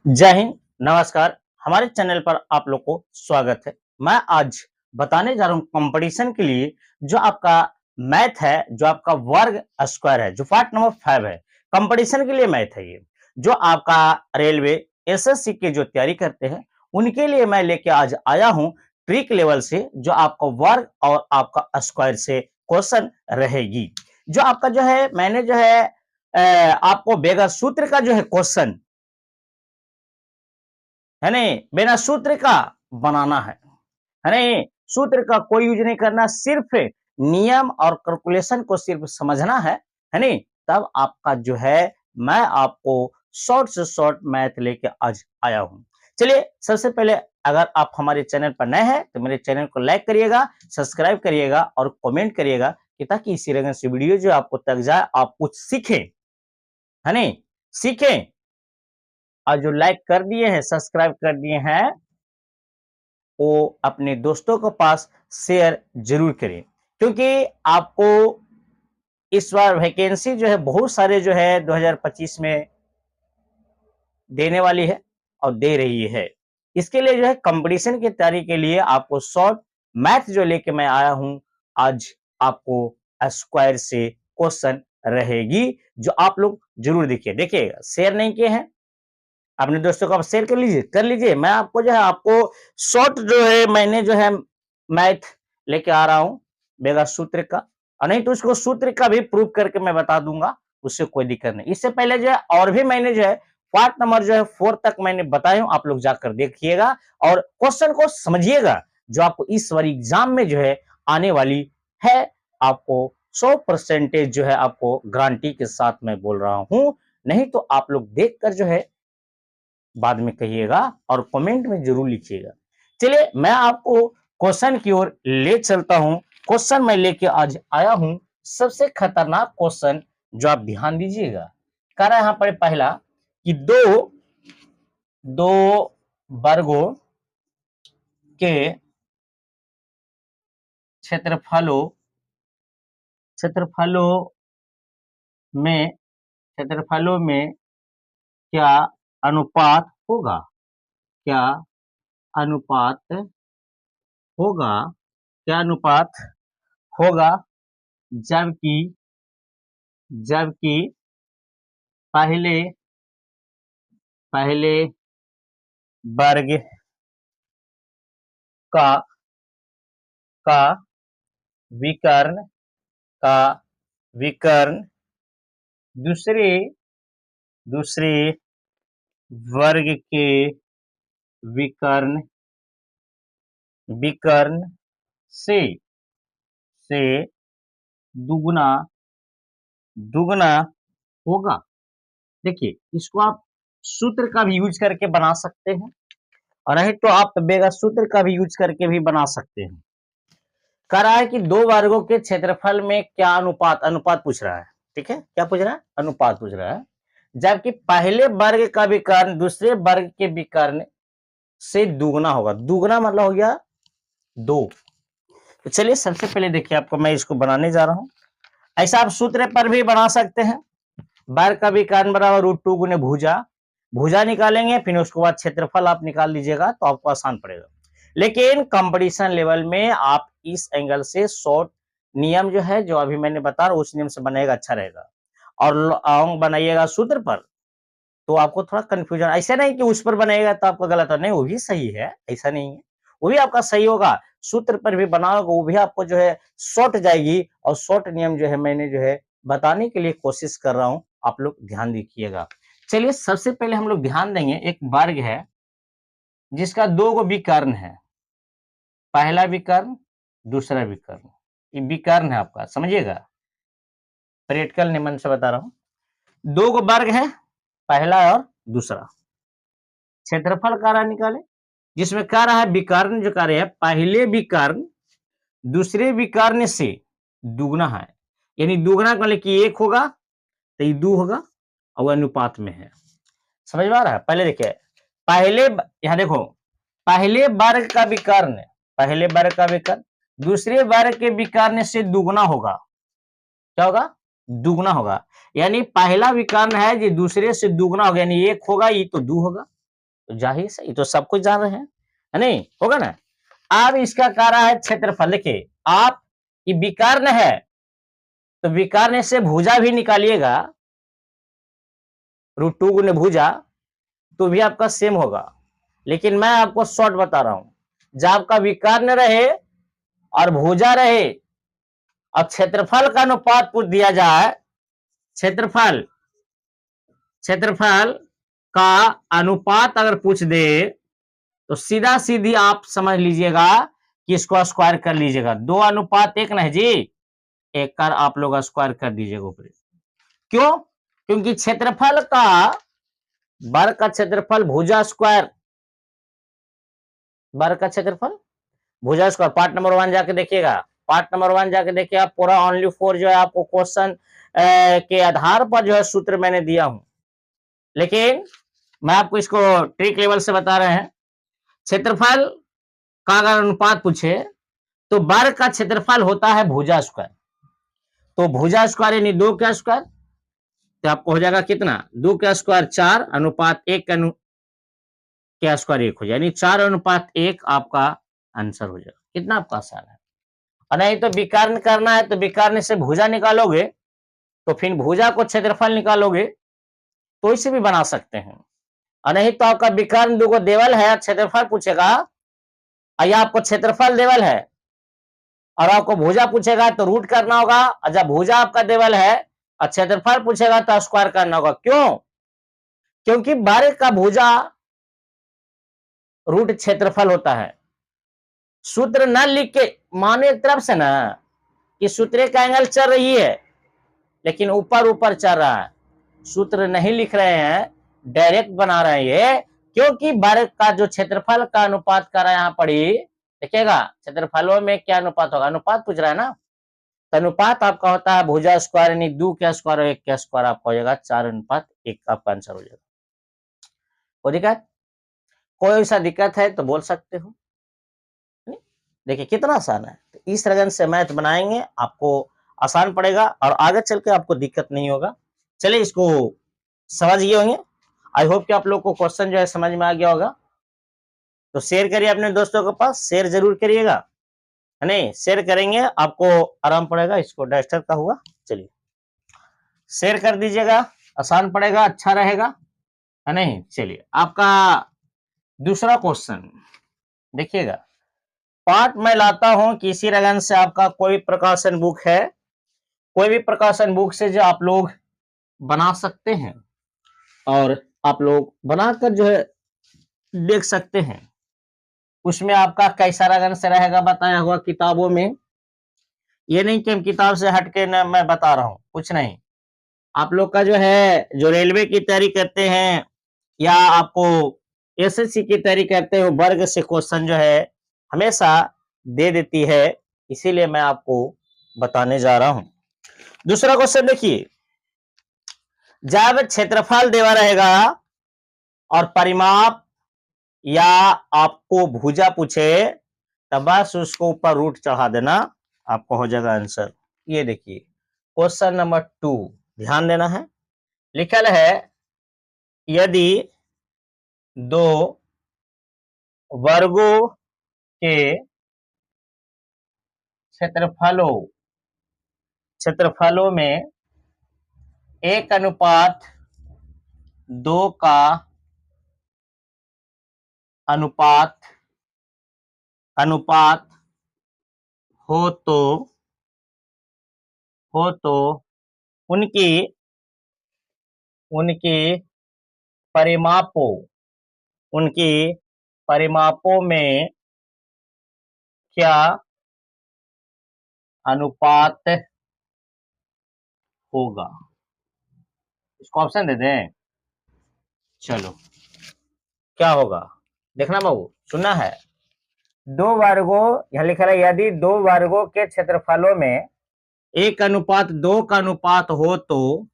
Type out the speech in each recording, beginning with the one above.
जय हिंद, नमस्कार। हमारे चैनल पर आप लोग को स्वागत है। मैं आज बताने जा रहा हूँ कंपटीशन के लिए जो आपका मैथ है, जो आपका वर्ग स्क्वायर है, जो पार्ट नंबर 5 है। कंपटीशन के लिए मैथ है ये, जो आपका रेलवे एसएससी की जो तैयारी करते हैं, उनके लिए मैं लेके आज आया हूँ ट्रिक लेवल से, जो आपका वर्ग और आपका स्क्वायर से क्वेश्चन रहेगी। जो आपका जो है मैंने जो है आपको बेगर सूत्र का जो है क्वेश्चन है नहीं, बिना सूत्र का बनाना है नहीं, सूत्र का कोई यूज नहीं करना, सिर्फ नियम और कैलकुलेशन को सिर्फ समझना है नहीं। तब आपका जो है मैं आपको शॉर्ट से शॉर्ट मैथ लेके आज आया हूं। चलिए सबसे पहले, अगर आप हमारे चैनल पर नए हैं तो मेरे चैनल को लाइक करिएगा, सब्सक्राइब करिएगा और कमेंट करिएगा कि ताकि इसी तरह से वीडियो जो आपको तक जाए, आप कुछ सीखें, है नहीं, सीखें। और जो लाइक कर दिए हैं, सब्सक्राइब कर दिए हैं, वो अपने दोस्तों के पास शेयर जरूर करें, क्योंकि आपको इस बार वैकेंसी जो है बहुत सारे जो है 2025 में देने वाली है और दे रही है। इसके लिए जो है कंपटीशन की तैयारी के लिए आपको शॉर्ट मैथ जो लेके मैं आया हूं आज, आपको स्क्वायर से क्वेश्चन रहेगी, जो आप लोग जरूर देखिएगा। शेयर नहीं किए हैं अपने दोस्तों को, आप शेयर कर लीजिए। मैं आपको जो है आपको शॉर्ट जो है मैंने जो है मैथ लेके आ रहा हूँ बेगा सूत्र का, और नहीं तो उसको सूत्र का भी प्रूव करके मैं बता दूंगा, उससे कोई दिक्कत नहीं। इससे पहले जो है और भी मैंने जो है पार्ट नंबर जो है 4 तक मैंने बताया हूँ, आप लोग जाकर देखिएगा और क्वेश्चन को समझिएगा, जो आपको इस बार एग्जाम में जो है आने वाली है। आपको 100% जो है आपको गारंटी के साथ मैं बोल रहा हूँ, नहीं तो आप लोग देखकर जो है बाद में कहिएगा और कमेंट में जरूर लिखिएगा। चलिए मैं आपको क्वेश्चन की ओर ले चलता हूं। क्वेश्चन मैं लेके आज आया हूं, सबसे खतरनाक क्वेश्चन, जो आप ध्यान दीजिएगा। कह रहा है यहां पर पहला कि दो दो वर्गों के क्षेत्रफलों क्षेत्रफलों में क्षेत्रफलों में क्या अनुपात होगा, क्या अनुपात होगा, क्या अनुपात होगा, जबकि जबकि पहले पहले वर्ग का का विकर्ण का विकर्ण दूसरे दूसरे वर्ग के विकर्ण विकर्ण से से दुगना दुगना होगा। देखिए, इसको आप सूत्र का भी यूज करके बना सकते हैं, और नहीं तो आप बेगा सूत्र का भी यूज करके भी बना सकते हैं। कह रहा है कि दो वर्गों के क्षेत्रफल में क्या अनुपात, अनुपात पूछ रहा है, ठीक है, क्या पूछ रहा है, अनुपात पूछ रहा है, जबकि पहले वर्ग का विकर्ण दूसरे वर्ग के विकर्ण से दुगना होगा। दुगना मतलब हो गया 2। तो चलिए सबसे पहले देखिए, आपको मैं इसको बनाने जा रहा हूं। ऐसा आप सूत्र पर भी बना सकते हैं, वर्ग का विकर्ण बराबर √2 गुने भुजा, भुजा निकालेंगे, फिर उसके बाद क्षेत्रफल आप निकाल लीजिएगा, तो आपको आसान पड़ेगा। लेकिन कंपटीशन लेवल में आप इस एंगल से शॉर्ट नियम जो है, जो अभी मैंने बता रहा हूं, उस नियम से बनाएगा, अच्छा रहेगा। और अंक बनाइएगा सूत्र पर, तो आपको थोड़ा कंफ्यूजन, ऐसा नहीं कि उस पर बनाएगा तो आपका गलत है, नहीं, वो भी सही है, ऐसा नहीं है, वो भी आपका सही होगा। सूत्र पर भी बनाओगे, वो भी आपको जो है शॉर्ट जाएगी, और शॉर्ट नियम जो है मैंने जो है बताने के लिए कोशिश कर रहा हूं, आप लोग ध्यान रखिएगा। चलिए सबसे पहले हम लोग ध्यान देंगे, एक वर्ग है जिसका 2 गो विकर्ण है, पहला विकर्ण दूसरा विकर्ण, ये विकर्ण है आपका, समझिएगा, प्रैक्टिकल नियम से बता रहा हूं। 2 गो वर्ग है, पहला और दूसरा, क्षेत्रफल कह रहा निकाले, जिसमें कह रहा है विकर्ण जो कह रहे हैं पहले विकर्ण दूसरे विकर्ण से दुगना है, यानी दुगना मतलब कि 1 होगा तो ये 2 होगा, और अनुपात में है। समझ में आ रहा है? पहले देखिए, पहले यहां देखो, पहले वर्ग का विकर्ण, पहले वर्ग का विकर्ण दूसरे वर्ग के विकर्ण से दुगना होगा। क्या होगा? दुगना होगा, यानी पहला विकर्ण है जो दूसरे से दुगना होगा, यानी 1 होगा, ये तो 2 होगा। तो जाहिर से ये तो सब कुछ जान रहे हैं, है नहीं? होगा ना? अब इसका कह रहा है क्षेत्रफल। देखिए आप ये विकर्ण है, तो विकर्ण से भुजा भी निकालिएगा, √2 गुने भुजा, तो भी आपका सेम होगा। लेकिन मैं आपको शॉर्ट बता रहा हूं, जब आपका विकर्ण रहे और भुजा रहे और क्षेत्रफल का अनुपात पूछ दिया जाए, क्षेत्रफल क्षेत्रफल का अनुपात अगर पूछ दे, तो सीधा सीधी आप समझ लीजिएगा कि इसको स्क्वायर कर लीजिएगा। 2:1 ना है जी, एक कर आप लोग स्क्वायर कर दीजिएगा ऊपर। क्यों? क्योंकि क्षेत्रफल का वर्ग का क्षेत्रफल भुजा स्क्वायर, वर्ग का क्षेत्रफल भुजा स्क्वायर। पार्ट नंबर 1 जाके देखिएगा, पार्ट नंबर 1 जाके देखिए, पूरा ओनली फॉर जो है आपको क्वेश्चन के आधार पर जो है सूत्र मैंने दिया हूं, लेकिन मैं आपको इसको ट्रिक लेवल से बता रहे हैं। क्षेत्रफल का अगर अनुपात पूछे तो वर्ग का क्षेत्रफल होता है भुजा स्क्वायर, तो भुजा स्क्वायर यानी 2 का स्क्वायर, तो आपको हो जाएगा कितना, 2 का स्क्वायर 4 अनुपात 1 का स्क्वायर 1 हो जाए, यानी 4:1 आपका आंसर हो जाएगा। कितना आपका आसान है। और नहीं तो विकर्ण करना है तो विकर्ण से भुजा निकालोगे, तो फिर भुजा को क्षेत्रफल निकालोगे, तो इसे भी बना सकते हैं। और नहीं तो आपका विकर्ण दुगो देवल है, क्षेत्रफल पूछेगा, या आपको क्षेत्रफल देवल है और आपको भुजा पूछेगा तो रूट करना होगा, और जब भुजा आपका देवल है और क्षेत्रफल पूछेगा तो स्क्वायर करना होगा। क्यों? क्योंकि वर्ग का भुजा रूट क्षेत्रफल होता है। सूत्र न लिख के माने एक तरफ से ना कि सूत्र का एंगल चल रही है, लेकिन ऊपर ऊपर चल रहा है, सूत्र नहीं लिख रहे हैं, डायरेक्ट बना रहे हैं। क्योंकि वर्ग का जो क्षेत्रफल का अनुपात कर रहा है, यहाँ पढ़ी देखिएगा, क्षेत्रफलों में क्या अनुपात होगा, अनुपात पूछ रहा है ना, तो अनुपात आपका होता है भुजा स्क्वायर, यानी 2 का स्क्वायर और 1 का स्क्वायर आपका हो जाएगा 4:1 आपका आंसर हो जाएगा। कोई दिक्कत? कोई सा दिक्कत है तो बोल सकते हो। देखिए कितना आसान है। तो इस तरह से मैथ बनाएंगे, आपको आसान पड़ेगा और आगे चल के आपको दिक्कत नहीं होगा। चलिए इसको समझ गए होंगे। आई होप कि आप लोग को क्वेश्चन जो है समझ में आ गया होगा। तो शेयर करिए अपने दोस्तों के पास, शेयर जरूर करिएगा, है नहीं? शेयर करेंगे आपको आराम पड़ेगा। इसको डस्टर का हुआ, चलिए शेयर कर दीजिएगा, आसान पड़ेगा, अच्छा रहेगा, है नहीं? चलिए आपका दूसरा क्वेश्चन देखिएगा। पार्ट मैं लाता हूं किसी रगन से, आपका कोई प्रकाशन बुक है, कोई भी प्रकाशन बुक से जो आप लोग बना सकते हैं और आप लोग बनाकर जो है देख सकते हैं। उसमें आपका कैसा रगन से रहेगा बताया हुआ किताबों में। ये नहीं कि हम किताब से हटके न मैं बता रहा हूं, कुछ नहीं। आप लोग का जो है, जो रेलवे की तैयारी करते हैं या आपको एसएससी की तैयारी करते हो, वर्ग से क्वेश्चन जो है हमेशा दे देती है, इसीलिए मैं आपको बताने जा रहा हूं। दूसरा क्वेश्चन देखिए, जब क्षेत्रफल देवा रहेगा और परिमाप या आपको भुजा पूछे, तब बस उसको ऊपर रूट चढ़ा देना, आपको हो जाएगा आंसर। ये देखिए क्वेश्चन नंबर 2, ध्यान देना है। लिखल है, यदि दो वर्गों के क्षेत्रफलों में 1:2 का अनुपात हो तो उनकी परिमापों में क्या अनुपात होगा? इसको ऑप्शन दे दें, चलो क्या होगा देखना बाबू, सुनना है। दो वर्गों, यहां लिखा है, यदि दो वर्गों के क्षेत्रफलों में 1:2 का अनुपात हो तो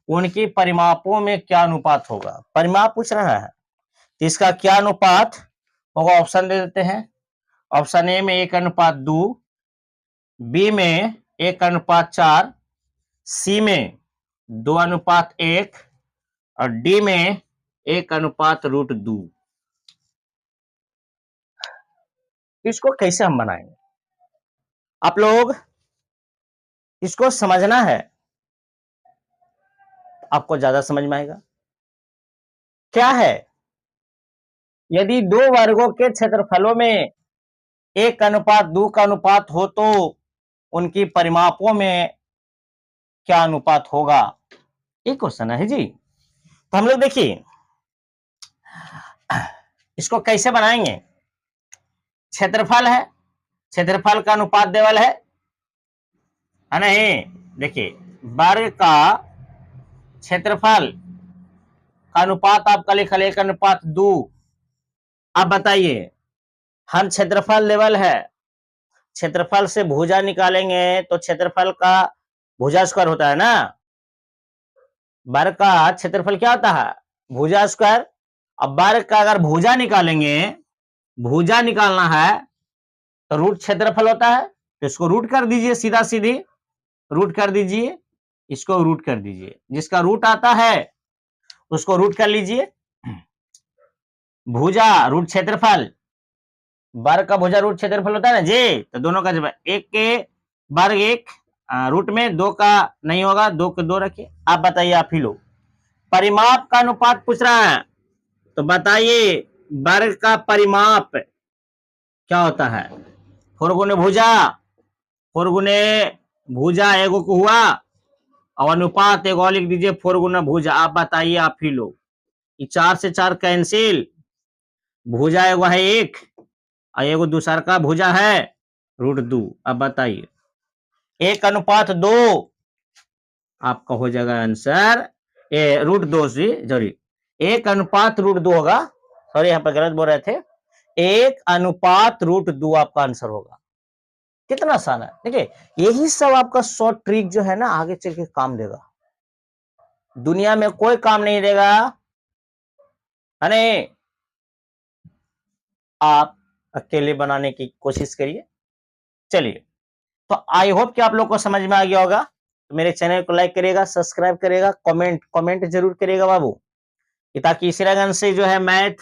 उनकी परिमापों में क्या अनुपात होगा? परिमाप पूछ रहा है, तो इसका क्या अनुपात होगा? ऑप्शन दे देते हैं। ऑप्शन ए में 1:2, बी में 1:4, सी में 2:1 और डी में 1:√2। इसको कैसे हम बनाएंगे? आप लोग इसको समझना है, आपको ज्यादा समझ में आएगा। क्या है? यदि दो वर्गों के क्षेत्रफलों में 1:2 का अनुपात हो तो उनकी परिमापों में क्या अनुपात होगा? एक क्वेश्चन है जी। तो हम लोग देखिए इसको कैसे बनाएंगे। क्षेत्रफल है, क्षेत्रफल का अनुपात देवल है नहीं? देखिए वर्ग का क्षेत्रफल का अनुपात आपका लिखा 1:2। आप बताइए, हम क्षेत्रफल लेवल है, क्षेत्रफल से भुजा निकालेंगे तो क्षेत्रफल का भुजा स्क्वायर होता है ना। वर्ग का क्षेत्रफल क्या होता है? भुजा स्क्वायर। अब वर्ग का अगर भुजा निकालेंगे, भुजा निकालना है तो रूट क्षेत्रफल होता है, तो इसको रूट कर दीजिए, सीधा सीधी रूट कर दीजिए, इसको रूट कर दीजिए, जिसका रूट आता है उसको रूट कर लीजिए। भुजा रूट क्षेत्रफल, वर्ग का भुजा रूट क्षेत्रफल होता है ना जी। तो दोनों का जब एक के वर्ग एक, रूट में दो का नहीं होगा, दो के दो रखिए। आप बताइए, आप ही लोग परिमाप का अनुपात पूछ रहा है, तो बताइए वर्ग का परिमाप क्या होता है? 4 गुने भुजा, 4 गुने भुजा एगो को हुआ, और अनुपात एगो लिख दीजिए 4 गुना भुजा। आप बताइए, आप ही लोग, 4 से 4 कैंसिल, भुजा एगो है 1 और एगो दूसरा का भुजा है √2। अब बताइए 1:2 आपका हो जाएगा आंसर √2 जी, सॉरी 1:2 होगा। सॉरी यहाँ पर गलत बोल रहे थे, 1:2 आपका आंसर होगा। कितना आसान है। देखिए यही सब आपका शॉर्ट ट्रिक जो है ना, आगे चल के काम देगा। दुनिया में कोई काम नहीं देगा, है नहीं? आप अकेले बनाने की कोशिश करिए। चलिए, तो आई होप कि आप लोग को समझ में आ गया होगा। तो मेरे चैनल को लाइक करिएगा, सब्सक्राइब करिएगा, कमेंट जरूर करिएगा बाबू, ताकि इसी लगन से जो है मैथ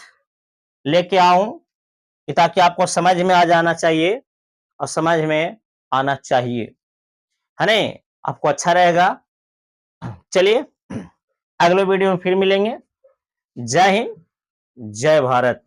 लेके आऊं, ताकि आपको समझ में आ जाना चाहिए और समझ में आना चाहिए, है नहीं? आपको अच्छा रहेगा। चलिए अगले वीडियो में फिर मिलेंगे। जय हिंद, जय भारत।